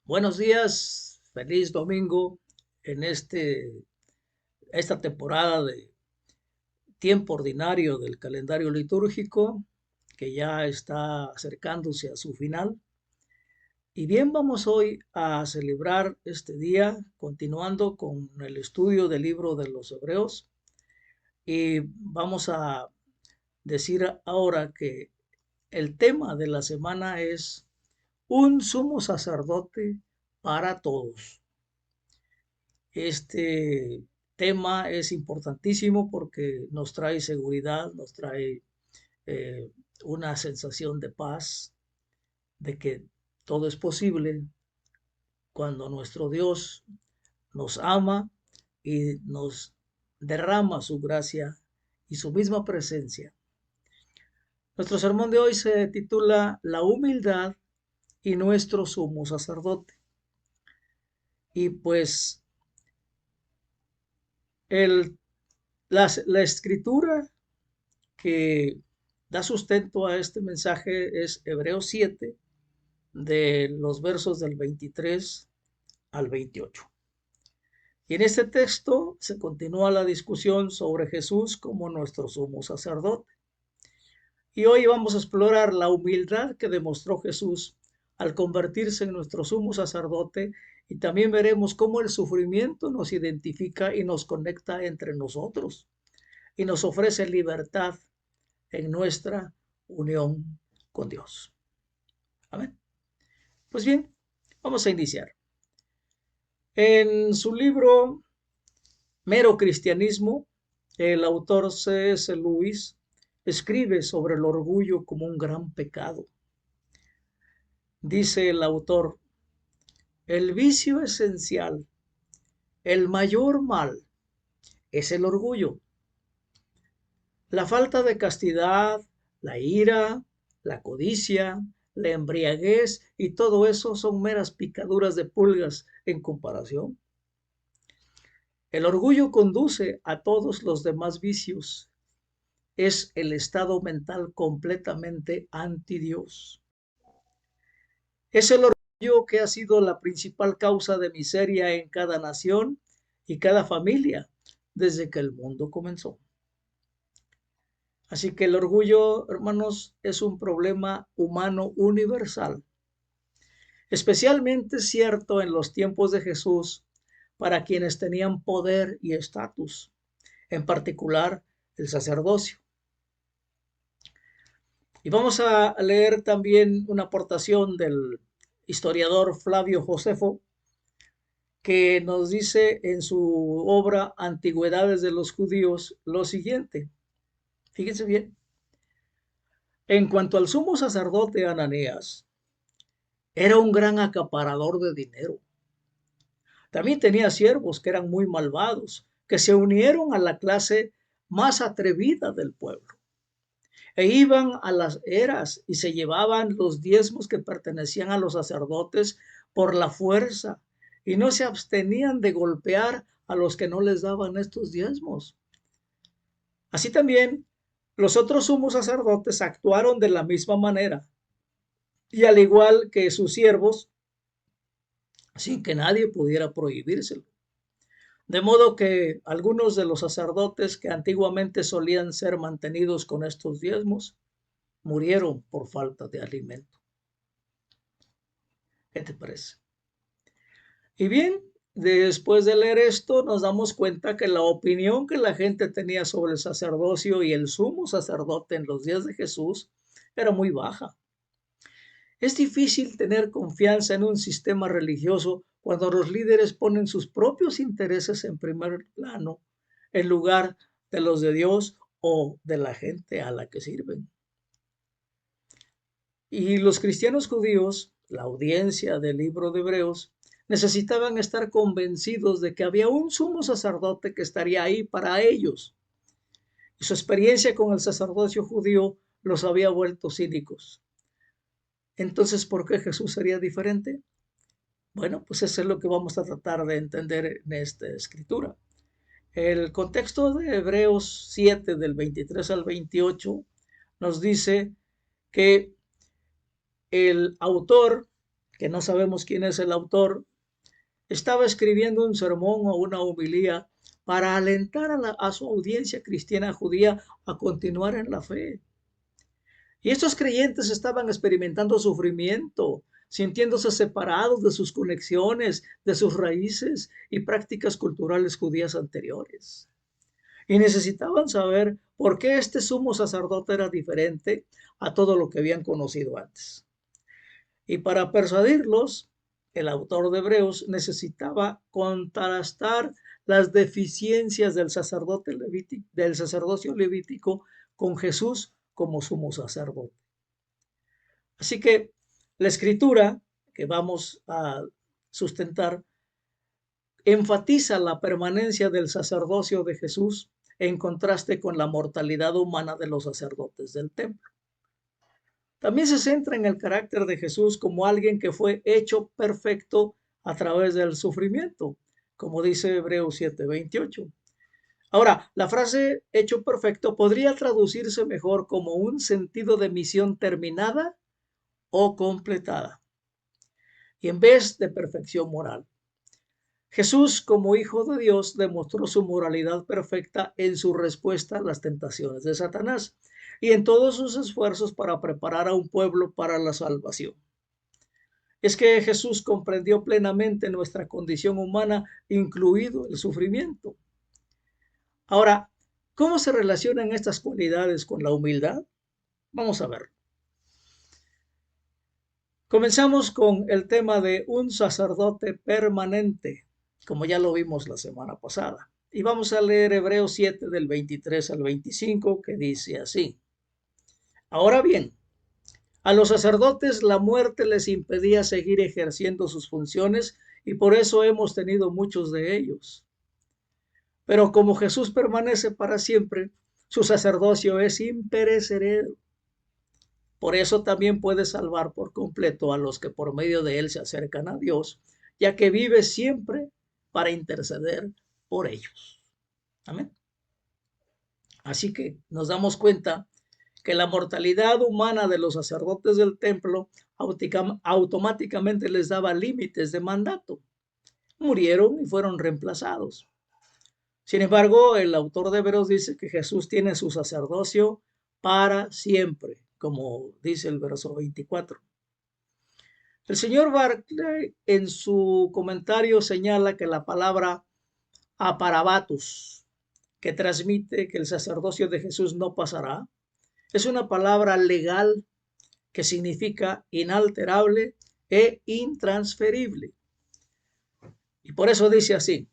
Buenos días, feliz domingo en esta temporada de tiempo ordinario del calendario litúrgico que ya está acercándose a su final. Y bien, vamos hoy a celebrar este día continuando con el estudio del libro de los Hebreos y vamos a decir ahora que el tema de la semana es un sumo sacerdote para todos. Este tema es importantísimo porque nos trae seguridad, nos trae eh, una sensación de paz, de que todo es posible cuando nuestro Dios nos ama y nos derrama su gracia y su misma presencia. Nuestro sermón de hoy se titula La humildad y nuestro sumo sacerdote. Y pues el, la escritura que da sustento a este mensaje es Hebreos 7, de los versos del 23 al 28. Y en este texto se continúa la discusión sobre Jesús como nuestro sumo sacerdote. Y hoy vamos a explorar la humildad que demostró Jesús al convertirse en nuestro sumo sacerdote, y también veremos cómo el sufrimiento nos identifica y nos conecta entre nosotros y nos ofrece libertad en nuestra unión con Dios. Amén. Pues bien, vamos a iniciar. En su libro Mero Cristianismo, el autor C.S. Lewis escribe sobre el orgullo como un gran pecado. Dice el autor: el vicio esencial, el mayor mal, es el orgullo. La falta de castidad, la ira, la codicia, la embriaguez y todo eso son meras picaduras de pulgas en comparación. El orgullo conduce a todos los demás vicios. Es el estado mental completamente anti Dios. Es el orgullo que ha sido la principal causa de miseria en cada nación y cada familia desde que el mundo comenzó. Así que el orgullo, hermanos, es un problema humano universal, especialmente cierto en los tiempos de Jesús para quienes tenían poder y estatus, en particular el sacerdocio. Y vamos a leer también una aportación del historiador Flavio Josefo, que nos dice en su obra Antigüedades de los Judíos lo siguiente. Fíjense bien. En cuanto al sumo sacerdote Ananías, era un gran acaparador de dinero. También tenía siervos que eran muy malvados, que se unieron a la clase más atrevida del pueblo. E iban a las eras y se llevaban los diezmos que pertenecían a los sacerdotes por la fuerza, y no se abstenían de golpear a los que no les daban estos diezmos. Así también los otros sumos sacerdotes actuaron de la misma manera, y al igual que sus siervos, sin que nadie pudiera prohibírselo. De modo que algunos de los sacerdotes que antiguamente solían ser mantenidos con estos diezmos murieron por falta de alimento. ¿Qué te parece? Y bien, después de leer esto, nos damos cuenta que la opinión que la gente tenía sobre el sacerdocio y el sumo sacerdote en los días de Jesús era muy baja. Es difícil tener confianza en un sistema religioso cuando los líderes ponen sus propios intereses en primer plano en lugar de los de Dios o de la gente a la que sirven. Y los cristianos judíos, la audiencia del libro de Hebreos, necesitaban estar convencidos de que había un sumo sacerdote que estaría ahí para ellos. Y su experiencia con el sacerdocio judío los había vuelto cínicos. Entonces, ¿por qué Jesús sería diferente? Bueno, pues eso es lo que vamos a tratar de entender en esta escritura. El contexto de Hebreos 7, del 23 al 28, nos dice que el autor, que no sabemos quién es el autor, estaba escribiendo un sermón o una homilía para alentar a su audiencia cristiana judía a continuar en la fe. Y estos creyentes estaban experimentando sufrimiento, sintiéndose separados de sus conexiones, de sus raíces y prácticas culturales judías anteriores. Y necesitaban saber por qué este sumo sacerdote era diferente a todo lo que habían conocido antes. Y para persuadirlos, el autor de Hebreos necesitaba contrastar las deficiencias del sacerdocio levítico con Jesús como sumo sacerdote. Así que la escritura que vamos a sustentar enfatiza la permanencia del sacerdocio de Jesús en contraste con la mortalidad humana de los sacerdotes del templo. También se centra en el carácter de Jesús como alguien que fue hecho perfecto a través del sufrimiento, como dice Hebreos 7:28. Ahora, la frase hecho perfecto podría traducirse mejor como un sentido de misión terminada o completada, y en vez de perfección moral. Jesús, como Hijo de Dios, demostró su moralidad perfecta en su respuesta a las tentaciones de Satanás y en todos sus esfuerzos para preparar a un pueblo para la salvación. Es que Jesús comprendió plenamente nuestra condición humana, incluido el sufrimiento. Ahora, ¿cómo se relacionan estas cualidades con la humildad? Vamos a ver. Comenzamos con el tema de un sacerdote permanente, como ya lo vimos la semana pasada. Y vamos a leer Hebreos 7 del 23 al 25, que dice así. Ahora bien, a los sacerdotes la muerte les impedía seguir ejerciendo sus funciones y por eso hemos tenido muchos de ellos. Pero como Jesús permanece para siempre, su sacerdocio es imperecedero. Por eso también puede salvar por completo a los que por medio de él se acercan a Dios, ya que vive siempre para interceder por ellos. Amén. Así que nos damos cuenta que la mortalidad humana de los sacerdotes del templo automáticamente les daba límites de mandato. Murieron y fueron reemplazados. Sin embargo, el autor de Hebreos dice que Jesús tiene su sacerdocio para siempre, como dice el verso 24. El señor Barclay en su comentario señala que la palabra aparabatus, que transmite que el sacerdocio de Jesús no pasará, es una palabra legal que significa inalterable e intransferible. Y por eso dice así.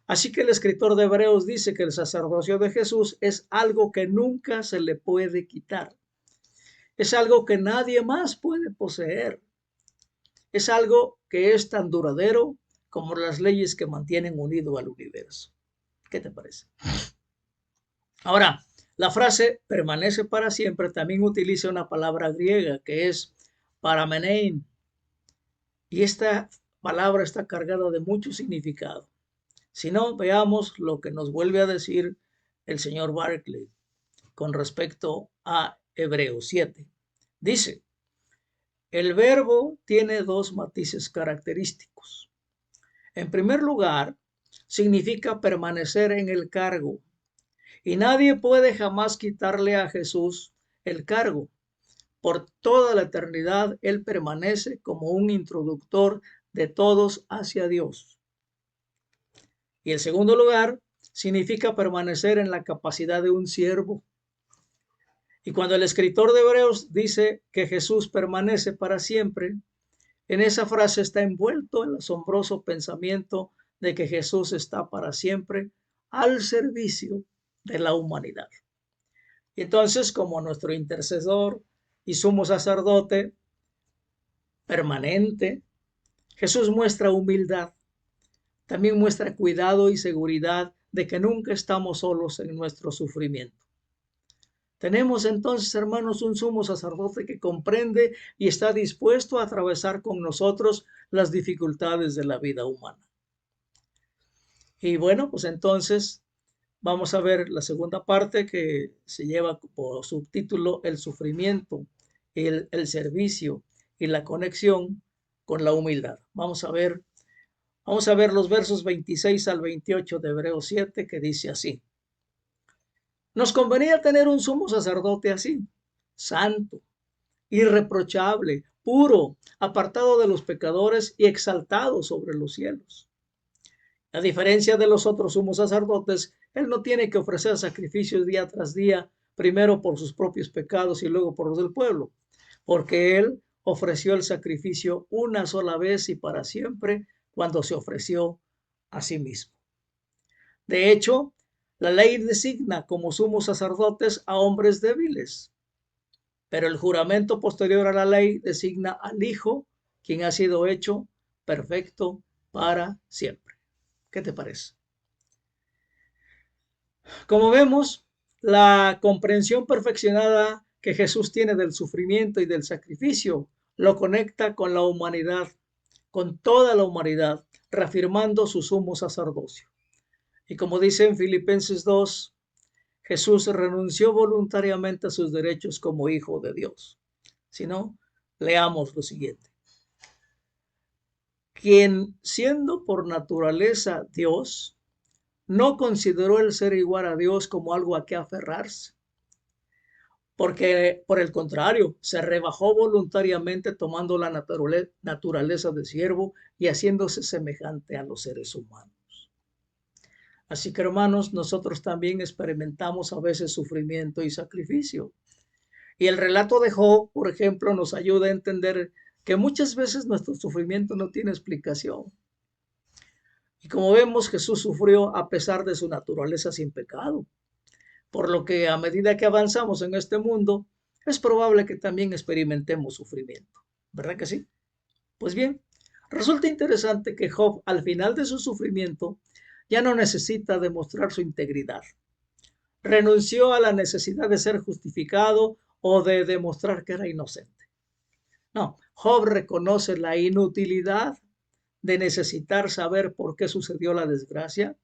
Así que el escritor de Hebreos dice que el sacerdocio de Jesús es algo que nunca se le puede quitar. Es algo que nadie más puede poseer. Es algo que es tan duradero como las leyes que mantienen unido al universo. ¿Qué te parece? Ahora, la frase permanece para siempre también utiliza una palabra griega que es paramenein. Y esta palabra está cargada de mucho significado. Si no, veamos lo que nos vuelve a decir el señor Barclay con respecto a Hebreos 7. Dice, el verbo tiene dos matices característicos. En primer lugar, significa permanecer en el cargo. Y nadie puede jamás quitarle a Jesús el cargo. Por toda la eternidad, Él permanece como un introductor de todos hacia Dios. Y en segundo lugar, significa permanecer en la capacidad de un siervo. Y cuando el escritor de Hebreos dice que Jesús permanece para siempre, en esa frase está envuelto el asombroso pensamiento de que Jesús está para siempre al servicio de la humanidad. Y entonces, como nuestro intercesor y sumo sacerdote permanente, Jesús muestra humildad. También muestra cuidado y seguridad de que nunca estamos solos en nuestro sufrimiento. Tenemos entonces, hermanos, un sumo sacerdote que comprende y está dispuesto a atravesar con nosotros las dificultades de la vida humana. Y bueno, pues entonces vamos a ver la segunda parte que se lleva por subtítulo el sufrimiento, el servicio y la conexión con la humildad. Vamos a ver los versos 26 al 28 de Hebreos 7, que dice así. Nos convenía tener un sumo sacerdote así, santo, irreprochable, puro, apartado de los pecadores y exaltado sobre los cielos. A diferencia de los otros sumos sacerdotes, él no tiene que ofrecer sacrificios día tras día, primero por sus propios pecados y luego por los del pueblo, porque él ofreció el sacrificio una sola vez y para siempre cuando se ofreció a sí mismo. De hecho, la ley designa como sumos sacerdotes a hombres débiles, pero el juramento posterior a la ley designa al Hijo, quien ha sido hecho perfecto para siempre. ¿Qué te parece? Como vemos, la comprensión perfeccionada que Jesús tiene del sufrimiento y del sacrificio lo conecta con la humanidad, con toda la humanidad, reafirmando su sumo sacerdocio. Y como dice en Filipenses 2, Jesús renunció voluntariamente a sus derechos como hijo de Dios. Si no, leamos lo siguiente. Quien, siendo por naturaleza Dios, no consideró el ser igual a Dios como algo a que aferrarse, porque por el contrario, se rebajó voluntariamente tomando la naturaleza de siervo y haciéndose semejante a los seres humanos. Así que, hermanos, nosotros también experimentamos a veces sufrimiento y sacrificio. Y el relato de Job, por ejemplo, nos ayuda a entender que muchas veces nuestro sufrimiento no tiene explicación. Y como vemos, Jesús sufrió a pesar de su naturaleza sin pecado. Por lo que a medida que avanzamos en este mundo, es probable que también experimentemos sufrimiento. ¿Verdad que sí? Pues bien, resulta interesante que Job, al final de su sufrimiento, ya no necesita demostrar su integridad. Renunció a la necesidad de ser justificado o de demostrar que era inocente. No, Job reconoce la inutilidad de necesitar saber por qué sucedió la desgracia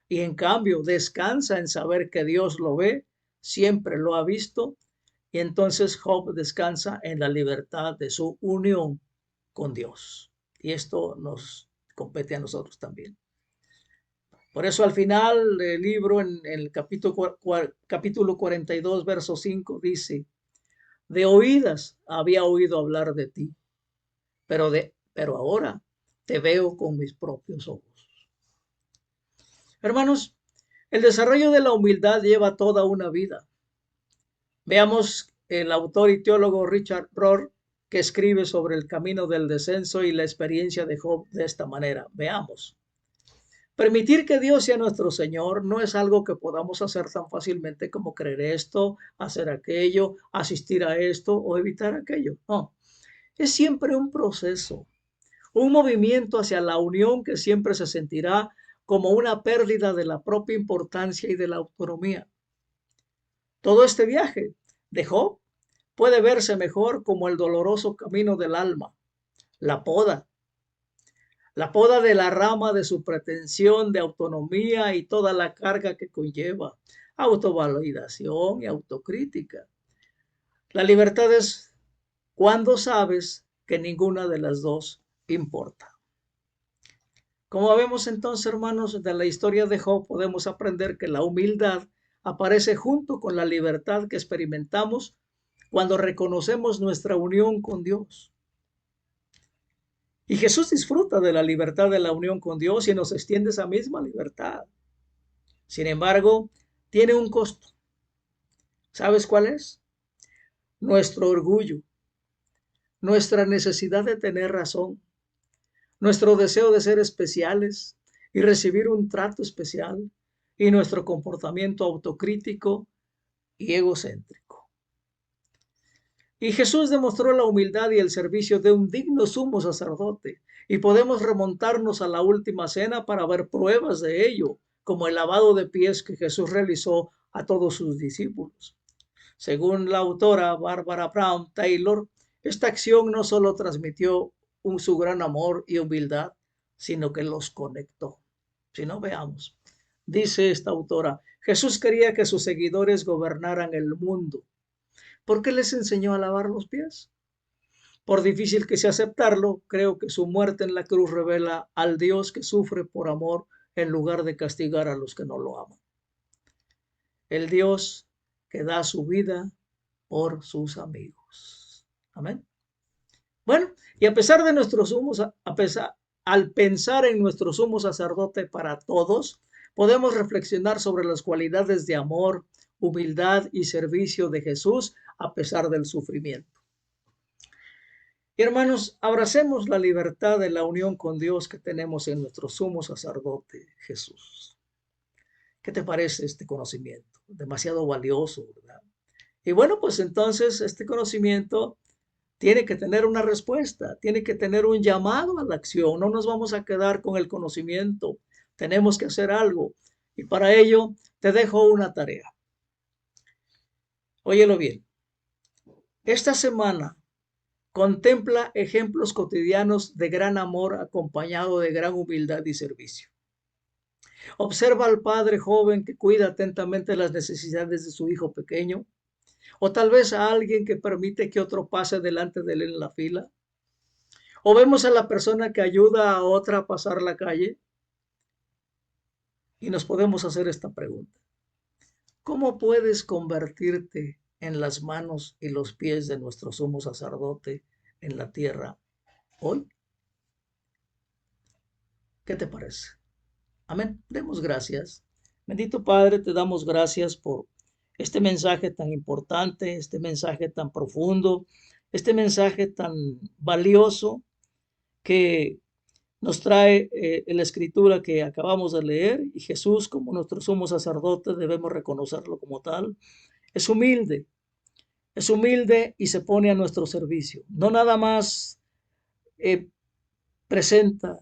y en cambio descansa en saber que Dios lo ve, siempre lo ha visto, y entonces Job descansa en la libertad de su unión con Dios. Y esto nos compete a nosotros también. Por eso al final del libro, en el capítulo 42, verso 5, dice, de oídas había oído hablar de ti, pero ahora te veo con mis propios ojos. Hermanos, el desarrollo de la humildad lleva toda una vida. Veamos el autor y teólogo Richard Rohr, que escribe sobre el camino del descenso y la experiencia de Job de esta manera. Veamos. Permitir que Dios sea nuestro Señor no es algo que podamos hacer tan fácilmente como creer esto, hacer aquello, asistir a esto o evitar aquello. No, es siempre un proceso, un movimiento hacia la unión que siempre se sentirá como una pérdida de la propia importancia y de la autonomía. Todo este viaje de Job puede verse mejor como el doloroso camino del alma, la poda de la rama de su pretensión de autonomía y toda la carga que conlleva, autovalidación y autocrítica. La libertad es cuando sabes que ninguna de las dos importa. Como vemos entonces, hermanos, de la historia de Job, podemos aprender que la humildad aparece junto con la libertad que experimentamos cuando reconocemos nuestra unión con Dios. Y Jesús disfruta de la libertad de la unión con Dios y nos extiende esa misma libertad. Sin embargo, tiene un costo. ¿Sabes cuál es? Nuestro orgullo, nuestra necesidad de tener razón, nuestro deseo de ser especiales y recibir un trato especial y nuestro comportamiento autocrítico y egocéntrico. Y Jesús demostró la humildad y el servicio de un digno sumo sacerdote. Y podemos remontarnos a la última cena para ver pruebas de ello, como el lavado de pies que Jesús realizó a todos sus discípulos. Según la autora Barbara Brown Taylor, esta acción no solo transmitió su gran amor y humildad, sino que los conectó. Si no, veamos. Dice esta autora, Jesús quería que sus seguidores gobernaran el mundo. ¿Por qué les enseñó a lavar los pies? Por difícil que sea aceptarlo, creo que su muerte en la cruz revela al Dios que sufre por amor en lugar de castigar a los que no lo aman. El Dios que da su vida por sus amigos. Amén. Bueno, y a pesar de nuestros sumos, al pensar en nuestro sumo sacerdote para todos, podemos reflexionar sobre las cualidades de amor, humildad y servicio de Jesús a pesar del sufrimiento. Y hermanos, abracemos la libertad de la unión con Dios que tenemos en nuestro sumo sacerdote Jesús. ¿Qué te parece este conocimiento? Demasiado valioso, ¿verdad? Y bueno, pues entonces este conocimiento tiene que tener una respuesta, tiene que tener un llamado a la acción. No nos vamos a quedar con el conocimiento. Tenemos que hacer algo. Y para ello te dejo una tarea. Óyelo bien. Esta semana contempla ejemplos cotidianos de gran amor acompañado de gran humildad y servicio. Observa al padre joven que cuida atentamente las necesidades de su hijo pequeño, o tal vez a alguien que permite que otro pase delante de él en la fila. O vemos a la persona que ayuda a otra a pasar la calle y nos podemos hacer esta pregunta. ¿Cómo puedes convertirte en las manos y los pies de nuestro sumo sacerdote en la tierra hoy? ¿Qué te parece? Amén. Demos gracias. Bendito Padre, te damos gracias por este mensaje tan importante, este mensaje tan profundo, este mensaje tan valioso que nos trae la escritura que acabamos de leer, y Jesús, como nuestro sumo sacerdote, debemos reconocerlo como tal. Es humilde y se pone a nuestro servicio. No nada más presenta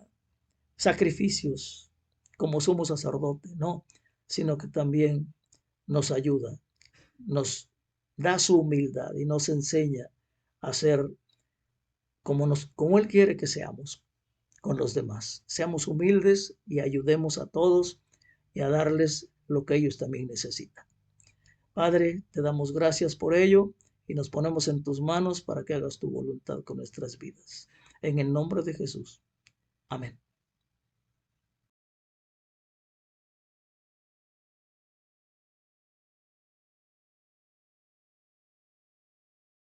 sacrificios como sumo sacerdote, no, sino que también nos ayuda, nos da su humildad y nos enseña a ser como Él quiere que seamos con los demás. Seamos humildes y ayudemos a todos y a darles lo que ellos también necesitan. Padre, te damos gracias por ello y nos ponemos en tus manos para que hagas tu voluntad con nuestras vidas. En el nombre de Jesús. Amén.